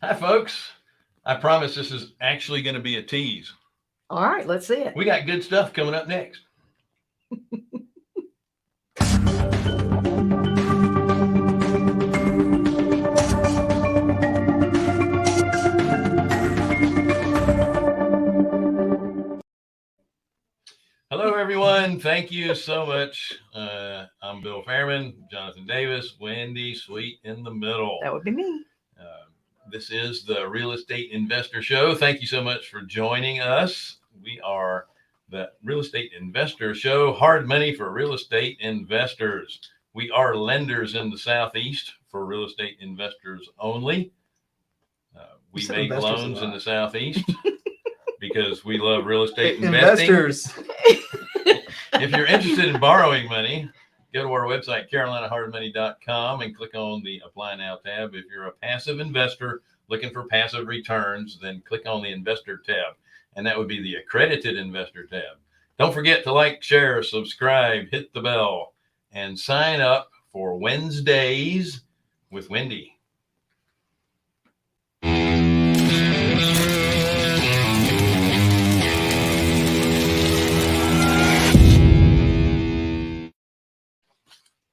Hi, folks. I promise this is actually going to be a tease. All right, let's see it. We got good stuff coming up next. Hello, everyone. Thank you so much. I'm Bill Fairman, Jonathan Davis, Wendy Sweet in the middle. That would be me. This is the Real Estate Investor Show. Thank you so much for joining us. We are the Real Estate Investor Show, hard money for real estate investors. We are lenders in the Southeast for real estate investors only. We make loans in the Southeast because we love real estate investing. Investors. If you're interested in borrowing money, go to our website, carolinahardmoney.com, and click on the Apply Now tab. If you're a passive investor looking for passive returns, then click on the Investor tab, and that would be the Accredited Investor tab. Don't forget to like, share, subscribe, hit the bell, and sign up for Wednesdays with Wendy.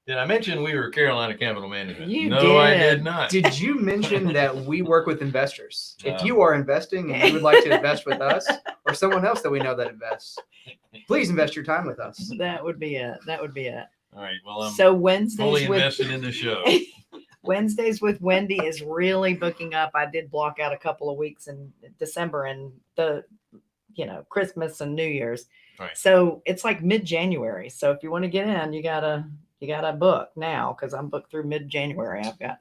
Did I mention we were Carolina Capital Management? No, I did not. Did you mention that we work with investors? If you are investing and you would like to invest with us or someone else that we know that invests, please invest your time with us. That would be it. All right. Well, I'm so Wednesdays fully invested in the show. Wednesdays with Wendy is really booking up. I did block out a couple of weeks in December and Christmas and New Year's. Right. So it's like mid-January. So if you want to get in, you gotta book now because I'm booked through mid-January. I've got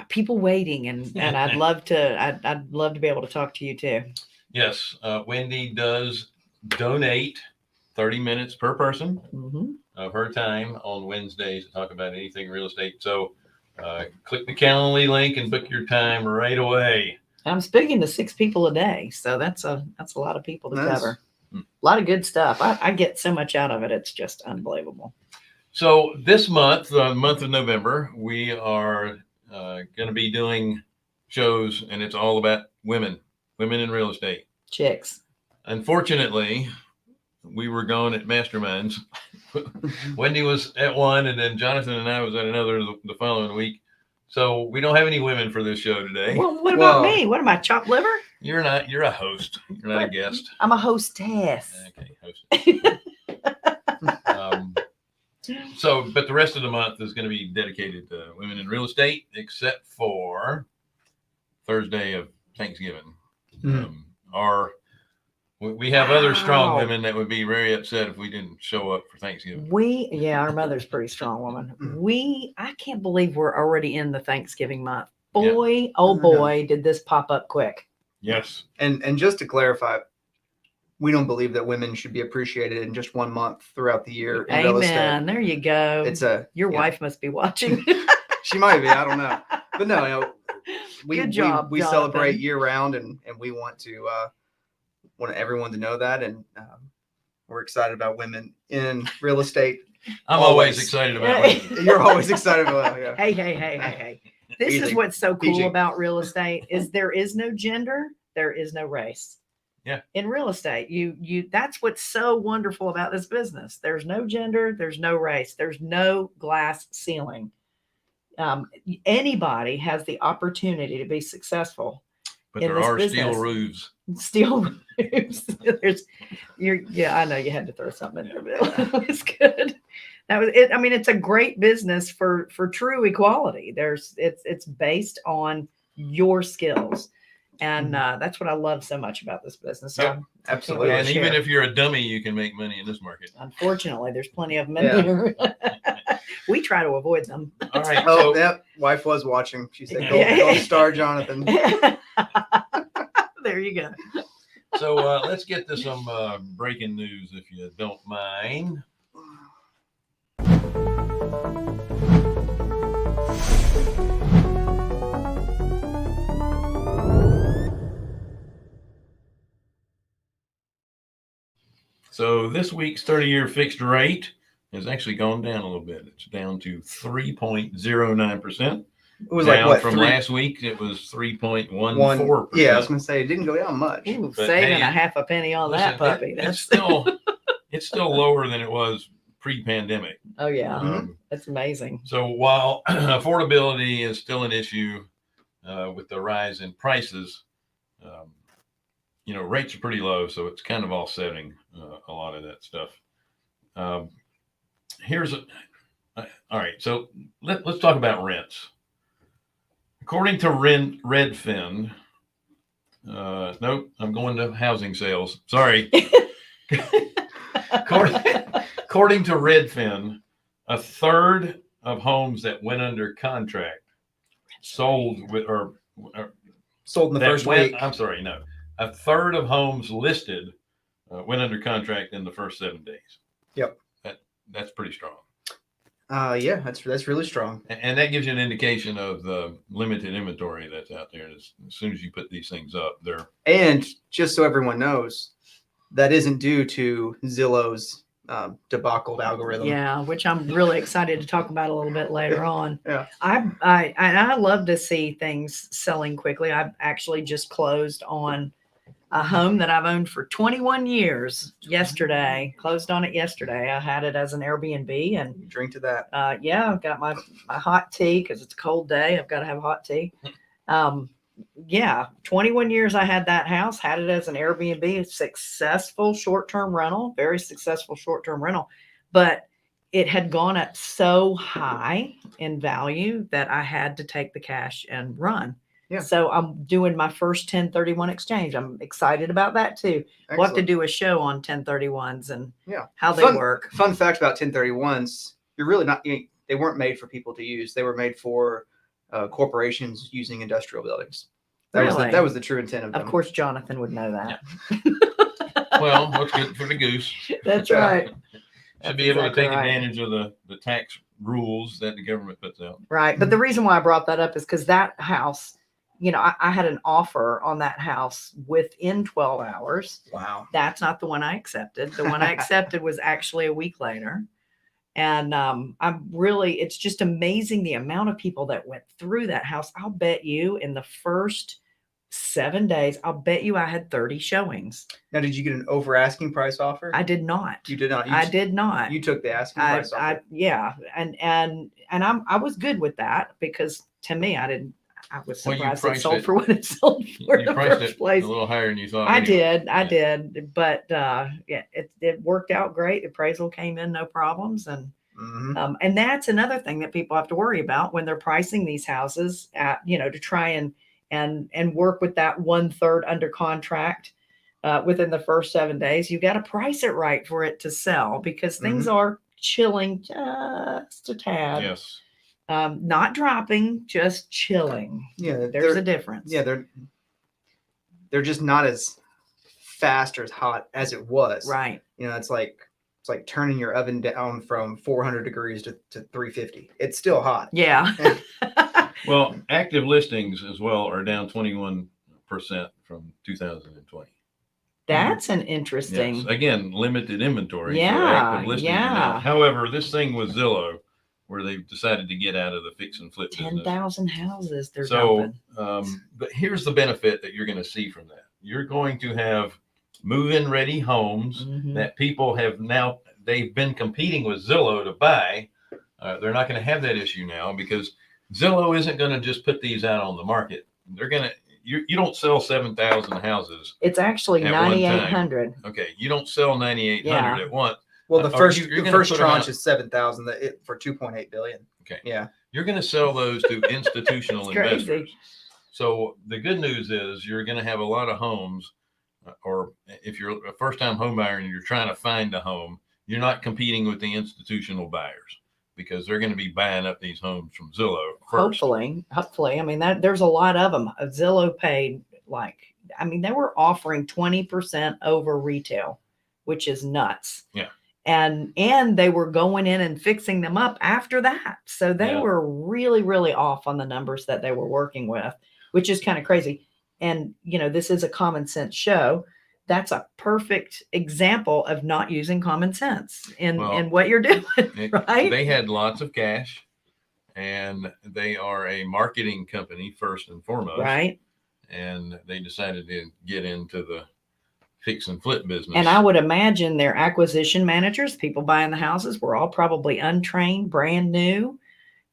people waiting, and I'd love to be able to talk to you too. Yes, Wendy does donate 30 minutes per person of her time on Wednesdays to talk about anything real estate. So click the Calendly link and book your time right away. I'm speaking to 6 people a day, so that's a lot of people to cover. A lot of good stuff. I get so much out of it. It's just unbelievable. So this month, the month of November, we are going to be doing shows, and it's all about women in real estate. Chicks. Unfortunately, we were going at masterminds. Wendy was at one, and then Jonathan and I was at another the following week. So we don't have any women for this show today. Well, what about me? What am I, chopped liver? You're not. You're a host. You're not a guest. I'm a hostess. Okay, host. But the rest of the month is going to be dedicated to women in real estate, except for Thursday of Thanksgiving. We have other strong women that would be very upset if we didn't show up for Thanksgiving. Our mother's a pretty strong woman. I can't believe we're already in the Thanksgiving month. Boy, boy, did this pop up quick. Yes. And just to clarify, we don't believe that women should be appreciated in just 1 month throughout the year in real estate. Amen. There you go. Your wife must be watching. She might be. I don't know. But no, good job, we celebrate year round, and we want everyone to know that, and we're excited about women in real estate. I'm always excited about women. You're always excited about it. Yeah. Hey. This is what's so cool about real estate is there is no gender, there is no race. Yeah. In real estate, you that's what's so wonderful about this business. There's no gender, there's no race, there's no glass ceiling. Anybody has the opportunity to be successful. But there are steel roofs. Steel roofs. I know you had to throw something in there, but it was good. That was it. I mean, it's a great business for true equality. It's based on your skills. And that's what I love so much about this business. So absolutely. And even if you're a dummy, you can make money in this market. Unfortunately, there's plenty of them in here. We try to avoid them. All right. That wife was watching. She said, "Go star Jonathan." There you go. So let's get to some breaking news, if you don't mind. So this week's 30-year fixed rate has actually gone down a little bit. It's down to 3.09%. It was down like what from three, last week. It was 3.14%. one. Yeah, I was gonna say it didn't go down much. Ooh, But saving hey, a half a penny on listen, that puppy. it's still lower than it was pre-pandemic. Oh yeah, Um, that's amazing. So while affordability is still an issue with the rise in prices, rates are pretty low, so it's kind of offsetting a lot of that stuff. Um, all right. So let's talk about rents. According to Redfin, nope, I'm going to housing sales. Sorry. According to Redfin, a third of homes that went under contract sold with or Sold in the that first went, week. I'm sorry, no, a third of homes listed went under contract in the first 7 days. Yep. That's pretty strong. Yeah, that's really strong. And that gives you an indication of the limited inventory that's out there. As soon as you put these things up, they're. And just so everyone knows, that isn't due to Zillow's debacle algorithm. Yeah, which I'm really excited to talk about a little bit later on. Yeah. I love to see things selling quickly. I've actually just closed on a home that I've owned for 21 years yesterday. Closed on it yesterday. I had it as an Airbnb and Drink to that. yeah, I've got my hot tea because it's a cold day. I've got to have hot tea. Yeah, 21 years I had that house, had it as an Airbnb, a successful short-term rental, very successful short-term rental, but it had gone up so high in value that I had to take the cash and run. Yeah. So I'm doing my first 1031 exchange. I'm excited about that too. Excellent. We'll have to do a show on 1031s and Yeah. how they work. Fun fact about 1031s: you're really not. They weren't made for people to use. They were made for corporations using industrial buildings. That was the true intent of them. Of course, Jonathan would know that. Well, what's good for the goose? That's right. Should be able to exactly take right. advantage of the tax rules that the government puts out. Right. But the reason why I brought that up is because that house, I had an offer on that house within 12 hours. Wow. That's not the one I accepted. The one I accepted was actually a week later. And it's just amazing the amount of people that went through that house. I'll bet you in the first 7 days, I'll bet you I had 30 showings. Now, did you get an over asking price offer? I did not. You did not. I did not. You took the asking price offer. Yeah. And I was good with that because to me, I was surprised it sold for what it sold for in the first place. A little higher than you thought. I did. But yeah, it worked out great. The appraisal came in, no problems. And and that's another thing that people have to worry about when they're pricing these houses at, to try and work with that 1/3 under contract within the first 7 days. You got to price it right for it to sell because things are chilling just a tad. Yes. Not dropping, just chilling. Yeah, there's a difference. Yeah, they're just not as fast or as hot as it was. Right. It's like turning your oven down from 400 degrees to 350. It's still hot. Yeah. Well, active listings as well are down 21% from 2020. That's an interesting. Yes. Again, limited inventory. Yeah. So active listings are Yeah. down. However, this thing with Zillow, where they've decided to get out of the fix and flip business. 10,000 houses they're dumping. But here's the benefit that you're going to see from that. You're going to have move-in ready homes that people they've been competing with Zillow to buy. They're not going to have that issue now because Zillow isn't going to just put these out on the market. They're going to, you don't sell 7,000 houses. It's actually 9,800. Okay. You don't sell 9,800 at once. Well, the first tranche is is 7,000 for 2.8 billion. Okay. Yeah. You're going to sell those to institutional investors. Crazy. So the good news is you're going to have a lot of homes, or if you're a first-time home buyer and you're trying to find a home, you're not competing with the institutional buyers because they're going to be buying up these homes from Zillow first. Hopefully. I mean, there's a lot of them. Zillow paid they were offering 20% over retail, which is nuts. Yeah. And they were going in and fixing them up after that. So they were really, really off on the numbers that they were working with, which is kind of crazy. And, this is a common sense show. That's a perfect example of not using common sense in what you're doing, right? They had lots of cash and they are a marketing company first and foremost. Right. And they decided to get into the fix and flip business. And I would imagine their acquisition managers, people buying the houses, were all probably untrained, brand new,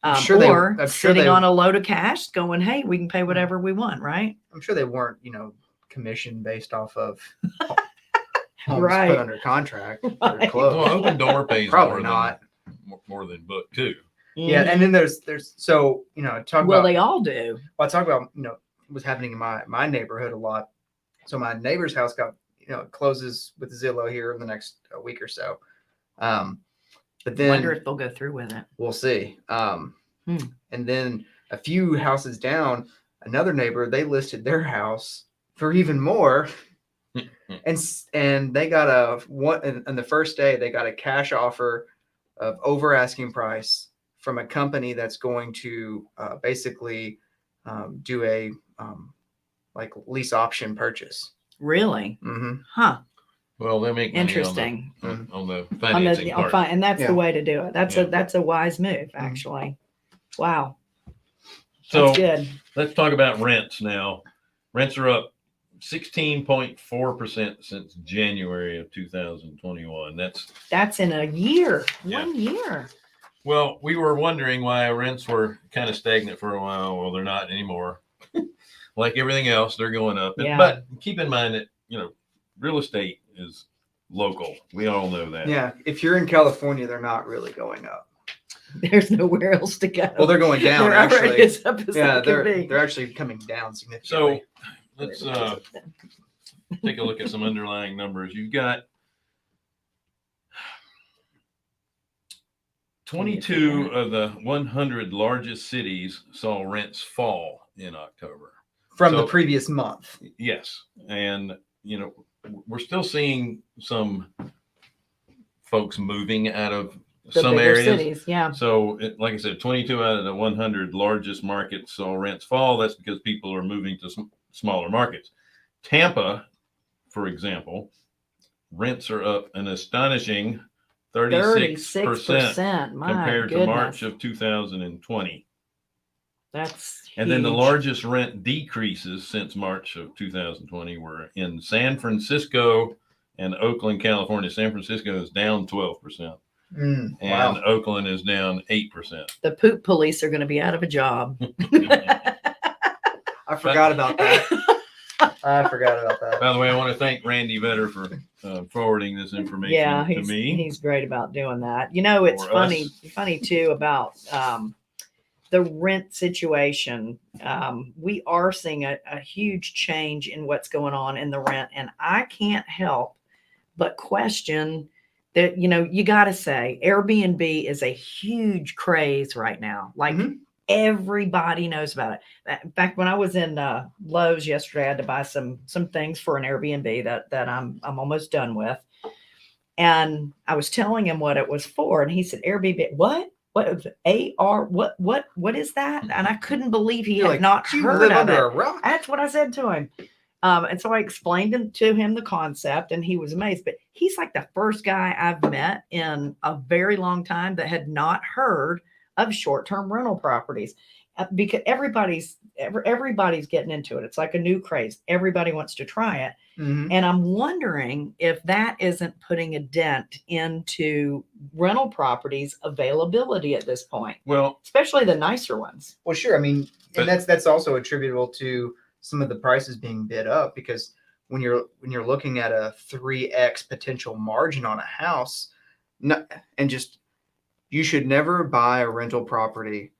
I'm sure they- or I'm sure sitting they- on a load of cash going, hey, we can pay whatever we want, right? I'm sure they weren't, commission based off of homes Right. put under contract or Right. closed. Well, Open Door pays Probably not. more than book too. Yeah, and then there's so talk Well, about they all do. well, I talk about what's happening in my neighborhood a lot. So my neighbor's house got closes with Zillow here in the next week or so. But then Wonder if they'll go through with it. we'll see. And then a few houses down, another neighbor, they listed their house for even more. and they got on the first day, they got a cash offer of over asking price from a company that's going to basically do a like lease option purchase. Really? Mm-hmm. Huh. Well, they make money Interesting. on the financing part. And that's Yeah. the way to do it. That's Yeah. that's a wise move, actually. Wow. So That's good. let's talk about rents now. Rents are up 16.4% since January of 2021. That's in a year. Yeah. 1 year. Well, we were wondering why rents were kind of stagnant for a while. Well, they're not anymore. Like everything else, they're going up. Yeah. But keep in mind that, real estate is local. We all know that. Yeah, if you're in California, they're not really going up. There's nowhere else to go. Well, they're going down They're already actually. as up as Yeah, they can be. they're actually coming down So significantly. let's take a look at some underlying numbers. You've got 22 of the 100 largest cities saw rents fall in October. From the so- previous month. Yes. And, we're still seeing some folks moving out of The some bigger areas. cities, yeah. So, like I said, 22 out of the 100 largest markets saw rents fall. That's because people are moving to smaller markets. Tampa, for example, rents are up an astonishing 36% My compared goodness. to March of 2020. That's And then the huge. largest rent decreases since March of 2020 were in San Francisco and Oakland, California. San Francisco is down 12%, and Wow. Oakland is down 8%. The poop police are going to be out of a job. I forgot about that. I forgot about that. By the way, I want to thank Randy Vetter for forwarding this information Yeah, to me. he's great about doing that. It's For funny, us. funny too about the rent situation. We are seeing a huge change in what's going on in the rent, and I can't help but question that. You got to say Airbnb is a huge craze right now. Like Mhm. everybody knows about it. In fact, when I was in Lowe's yesterday, I had to buy some things for an Airbnb that I'm almost done with. And I was telling him what it was for, and he said, Airbnb, what AR, what is that? And I couldn't believe he You're had like, not "You heard live of under it. a rock?" That's what I said to him. And so I explained to him the concept, and he was amazed. But he's like the first guy I've met in a very long time that had not heard of short-term rental properties, because everybody's getting into it. It's like a new craze. Everybody wants to try it. Mhm. And I'm wondering if that isn't putting a dent into rental properties availability at this point, Well, especially the nicer ones. Well, sure. I mean, But- and that's also attributable to some of the prices being bid up, because when you're looking at a 3x potential margin on a house, you should never buy a rental property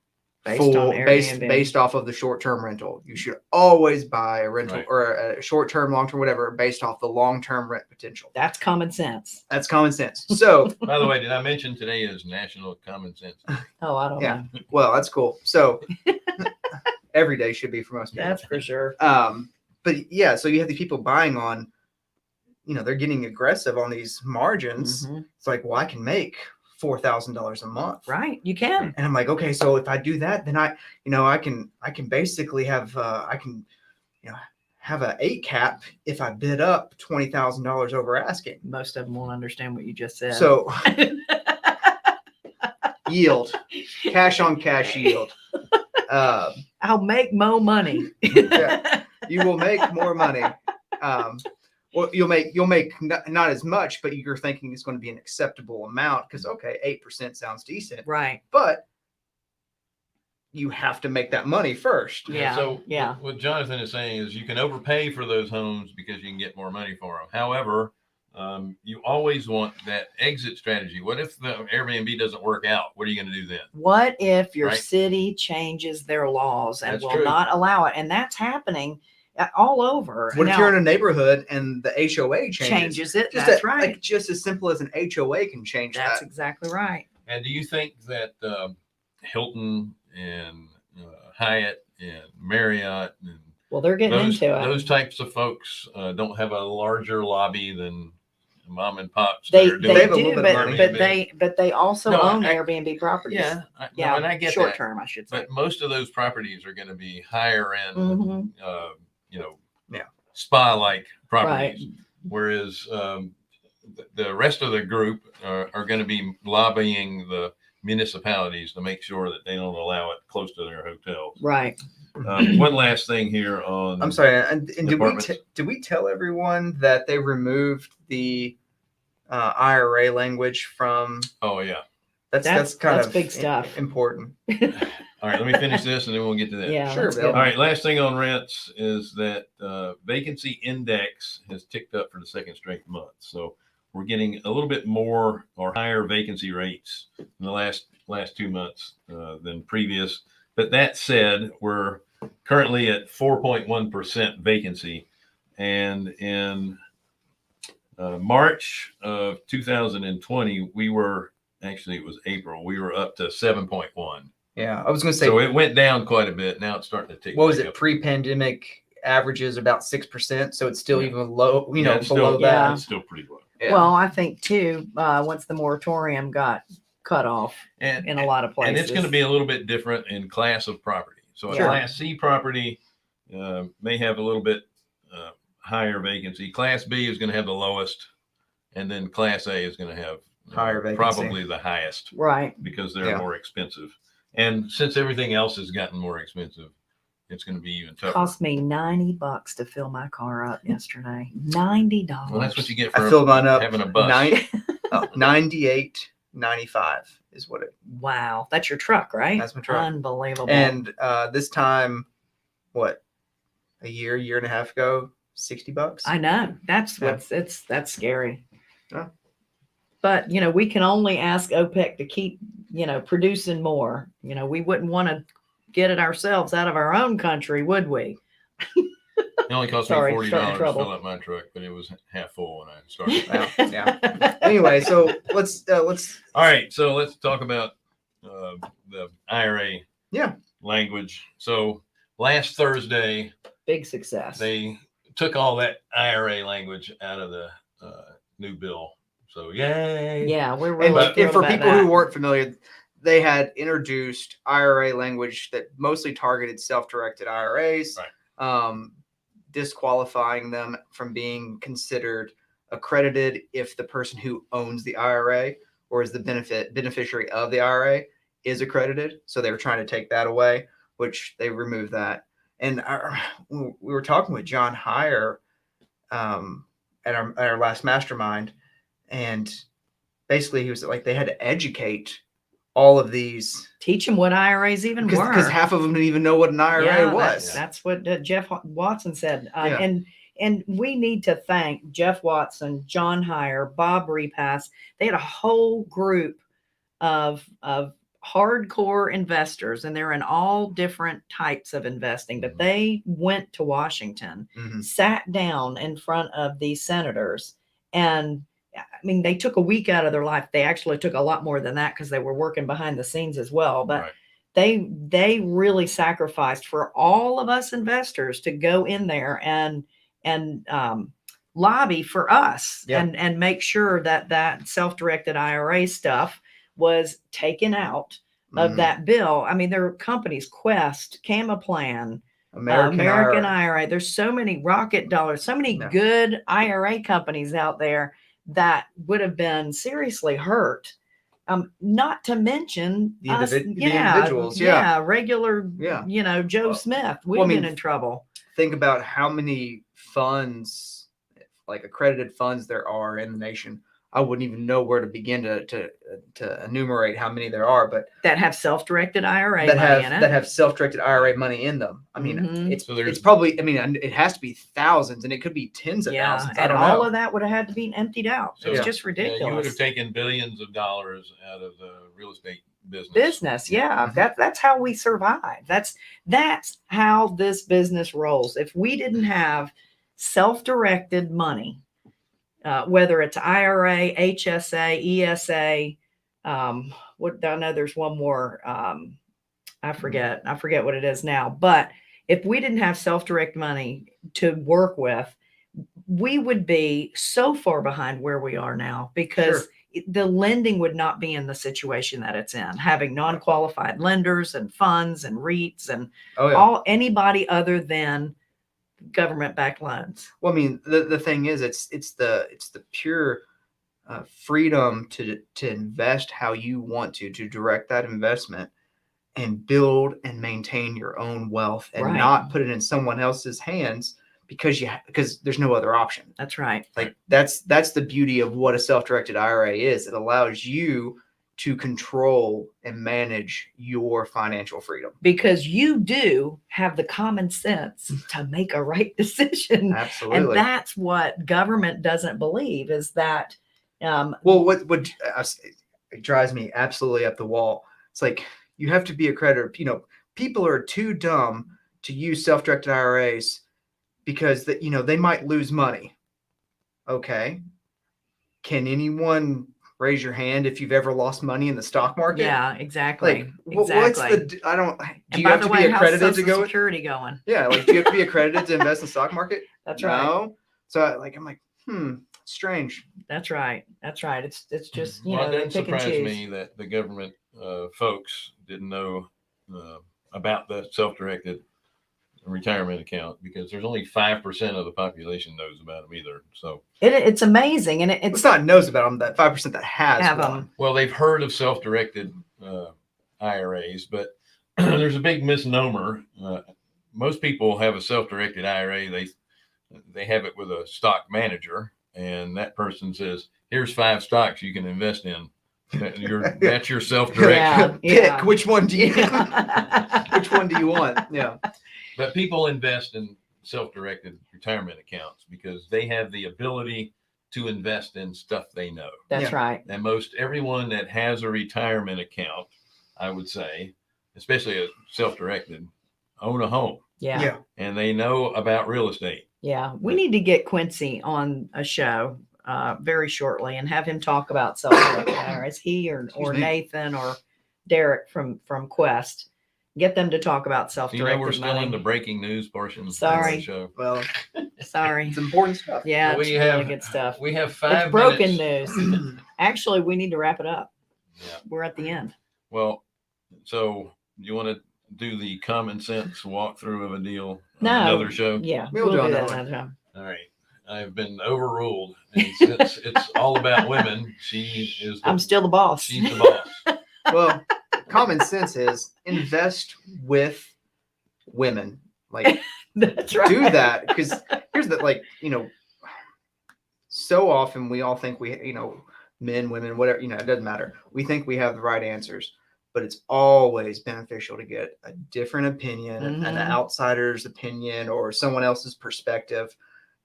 Based on Airbnb. based off of the short-term rental. You should always buy a rental Right. or a short-term, long-term, whatever, based off the long-term rent potential. That's common sense. That's common sense. So, by the way, did I mention today is National Common Sense Day? Oh, I don't Yeah. know. well, that's cool. So every day should be for most people. That's for sure. But yeah, so you have these people buying on, they're getting aggressive on these margins. Mhm. It's like, well, I can make $4,000 a month. Right. You can. And I'm like, okay, so if I do that, then I can basically have, have a 8 cap if I bid up $20,000 over asking. Most of them won't understand what you just said. So yield, cash on cash yield. I'll make more money. Yeah. You will make more money. Well, you'll make not as much, but you're thinking it's going to be an acceptable amount because okay, 8% sounds decent, Right. but you have to make that money first. Yeah. So yeah. what Jonathan is saying is you can overpay for those homes because you can get more money for them. However, you always want that exit strategy. What if the Airbnb doesn't work out? What are you going to do then? What if your Right. city changes their laws and That's will true. not allow it? And that's happening all over. What if Now, you're in a neighborhood and the HOA changes? it? Just That's right. Like just as simple as an HOA can change That's that. exactly right. And do you think that Hilton and Hyatt and Marriott and Well, they're getting into it. those types of folks don't have a larger lobby than mom and pops? They that are doing have a do, little bit of money. but they also No, own I- Airbnb properties. Yeah, Yeah, and I get short that. term, I should say. But most of those properties are going to be higher end, Mhm. Yeah. spa-like properties. Whereas the rest of the group are going to be lobbying the municipalities to make sure that they don't allow it close to their hotels. Right. One last thing here on. I'm sorry, and did Apartments. we tell everyone that they removed the IRA language from? Oh yeah. That's kind of big stuff. important. All right. Let me finish this and then we'll get to that. Yeah. Sure, that's Bill. good. All right. Last thing on rents is that vacancy index has ticked up for the second straight month. So we're getting a little bit more or higher vacancy rates in the last 2 months than previous. But that said, we're currently at 4.1% vacancy. And in March of 2020, we were actually, it was April, we were up to 7.1. Yeah, I was going to say. So it went down quite a bit. Now it's starting to tick. What was back it? up. Pre-pandemic averages about 6%, so it's still Yeah. even low. Yeah, it's below still, that. It's still pretty low. Yeah. Well, I think too, once the moratorium got cut off And in a lot of places. And it's going to be a little bit different in class of property. So a Sure. Class C property may have a little bit higher vacancy. Class B is going to have the lowest, and then Class A is going to have Higher vacancy. probably the highest right. because they're Yeah. more expensive. And since everything else has gotten more expensive, it's going to be even tougher. Cost me $90 to fill my car up yesterday. $90. Well, that's what you get I for filled mine up. having a bus. 98.95 is what it. Wow. That's your truck, right? That's my truck. Unbelievable. And this time, what? A year and a half ago, $60. I know. That's Yeah. that's scary. Yeah. But we can only ask OPEC to keep, producing more. We wouldn't want to get it ourselves out of our own country, would we? It only cost Sorry, me $40 starting to trouble. fill up my truck, but it was half full when I started. Wow, yeah. Anyway, so let's. All right, so let's talk about the IRA Yeah. language. So last Thursday, Big success. they took all that IRA language out of the new bill. So yay! Yeah, we're And, really and thrilled for about people that. who weren't familiar, they had introduced IRA language that mostly targeted self-directed IRAs, disqualifying them from being considered accredited if the person who owns the IRA or is the beneficiary of the IRA is accredited. So they were trying to take that away, which they removed that. And we were talking with John Heyer at our last mastermind, and basically he was like, they had to educate all of these Teach them what IRAs even were. because half of them didn't even know what an IRA Yeah, was. That's what Jeff Watson said. Yeah. And we need to thank Jeff Watson, John Heyer, Bob Repass. They had a whole group of hardcore investors, and they're in all different types of investing, but they went to Washington, Mhm. sat down in front of these senators, and I mean, they took a week out of their life. They actually took a lot more than that because they were working behind the scenes as well. But Right. they really sacrificed for all of us investors to go in there and lobby for us Yeah. and make sure that self-directed IRA stuff was taken out of Mhm. that bill. I mean, there are companies, Quest, Camaplan, American IRA. There's so many Rocket Dollars, so many Yeah. good IRA companies out there that would have been seriously hurt Not to mention The us, individuals, yeah. regular, Yeah. Joe Well, Smith. well, I We've been mean, in trouble. Think about how many funds, like accredited funds, there are in the nation. I wouldn't even know where to begin to enumerate how many there are, but That have self-directed IRA that money in it. have self-directed IRA money in them. I mean, Mhm. it's probably, I mean, it has to be thousands, and it could be tens of thousands. I and don't all know. of that would have had to be emptied out. So, It's yeah. just ridiculous. You would have taken billions of dollars out of the real estate business. Yeah. Mhm. That's how we survive. That's how this business rolls. If we didn't have self-directed money, whether it's IRA, HSA, ESA, what I know there's one more, I forget what it is now, but if we didn't have self-direct money to work with, we would be so far behind where we are now, because the lending would not be in the situation that it's in, having non-qualified lenders and funds and REITs and anybody other than government-backed loans. Well, I mean, the thing is, it's the pure freedom to invest how you want to direct that investment and build and maintain your own wealth, and not put it in someone else's hands because there's no other option. That's right. Like that's the beauty of what a self-directed IRA is. It allows you to control and manage your financial freedom, because you do have the common sense to make a right decision. Absolutely. And that's what government doesn't believe, is that well, what it drives me absolutely up the wall. It's like, you have to be a creditor. People are too dumb to use self-directed IRAs because they might lose money. Okay. Can anyone raise your hand if you've ever lost money in the stock market? Yeah, exactly. Like, what's do you have to be accredited to go? Security going? Yeah, like, do you have to be accredited to invest in the stock market? That's right. No. So I'm like, strange. That's right. It's just, Well, it they doesn't pick and surprise choose. me that the government folks didn't know about the self-directed retirement account, because there's only 5% of the population knows about them either. So it's amazing, and it's not knows about them, that 5% that have one. Well, they've heard of self-directed IRAs, but there's a big misnomer. Most people have a self-directed IRA. They have it with a stock manager, and that person says, "Here's 5 stocks you can invest in." That's your self-directed. Pick which one do you which one do you want? Yeah. But people invest in self-directed retirement accounts because they have the ability to invest in stuff they know. That's right. And most everyone that has a retirement account, I would say, especially a self-directed, own a home. Yeah. And they know about real estate. Yeah. We need to get Quincy on a show very shortly and have him talk about self-directed IRAs. He or Nathan or Derek from Quest. Get them to talk about self-directed we're still money. in the breaking news portion. Sorry. Of the show. Well, sorry. It's important stuff. Yeah, it's really good stuff. We have 5 It's broken minutes. news. Actually, we need to wrap it up. Yeah. We're at the end. Well, so you want to do the common sense walkthrough of a deal on No. another show? Yeah, We'll do that another another time. All right. I've been overruled. And since it's all about women, I'm still the boss. She's the boss. Well, common sense is invest with women. Like, That's right. do that, because here's the so often we all think men, women, whatever, it doesn't matter. We think we have the right answers, but it's always beneficial to get a different opinion, an outsider's opinion, or someone else's perspective,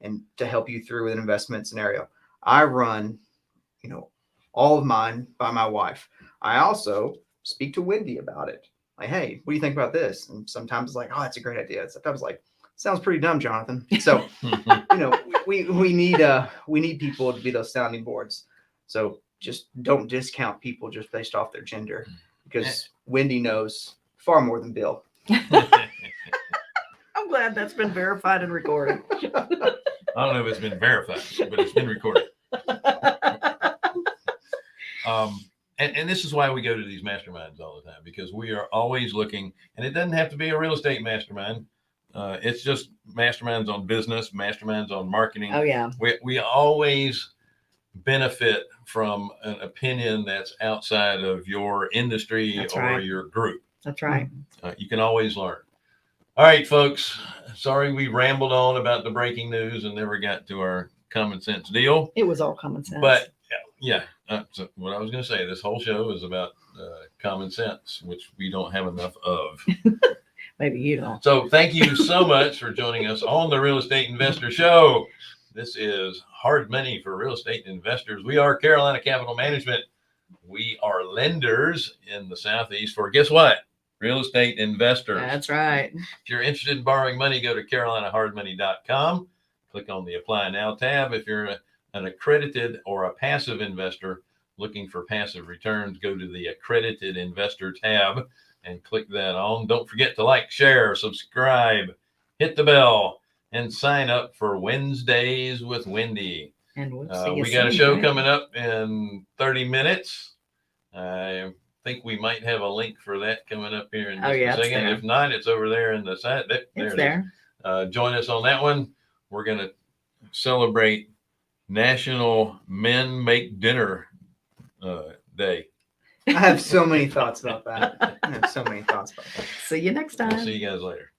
and to help you through with an investment scenario. I run, all of mine by my wife. I also speak to Wendy about it. Like, hey, what do you think about this? And sometimes it's like, oh, that's a great idea. Sometimes like, sounds pretty dumb, Jonathan. So, we need people to be those sounding boards. So just don't discount people just based off their gender, because Wendy knows far more than Bill. I'm glad that's been verified and recorded. I don't know if it's been verified, but it's been recorded. And this is why we go to these masterminds all the time, because we are always looking, and it doesn't have to be a real estate mastermind. It's just masterminds on business, masterminds on marketing. Oh yeah. We always benefit from an opinion that's outside of your industry That's or right. your group. That's right. You can always learn. All right, folks. Sorry we rambled on about the breaking news and never got to our common sense deal. It was all common sense. But yeah, so what I was going to say, this whole show is about common sense, which we don't have enough of. Maybe you don't. So thank you so much for joining us on the Real Estate Investor Show. This is hard money for real estate investors. We are Carolina Capital Management. We are lenders in the Southeast for, guess what? Real estate investors. That's right. If you're interested in borrowing money, go to carolinahardmoney.com. Click on the Apply Now tab. If you're an accredited or a passive investor looking for passive returns, go to the Accredited Investor tab and click that on. Don't forget to like, share, subscribe, hit the bell, and sign up for Wednesdays with Wendy. And we'll see you We got a soon, show right? coming up in 30 minutes. I think we might have a link for that coming up here in just a it's second. there. If not, it's over there in the side. There It's it there. is. Join us on that one. We're going to celebrate National Men Make Dinner Day. I have so many thoughts about that. I have so many thoughts about that. See you next time. We'll see you guys later.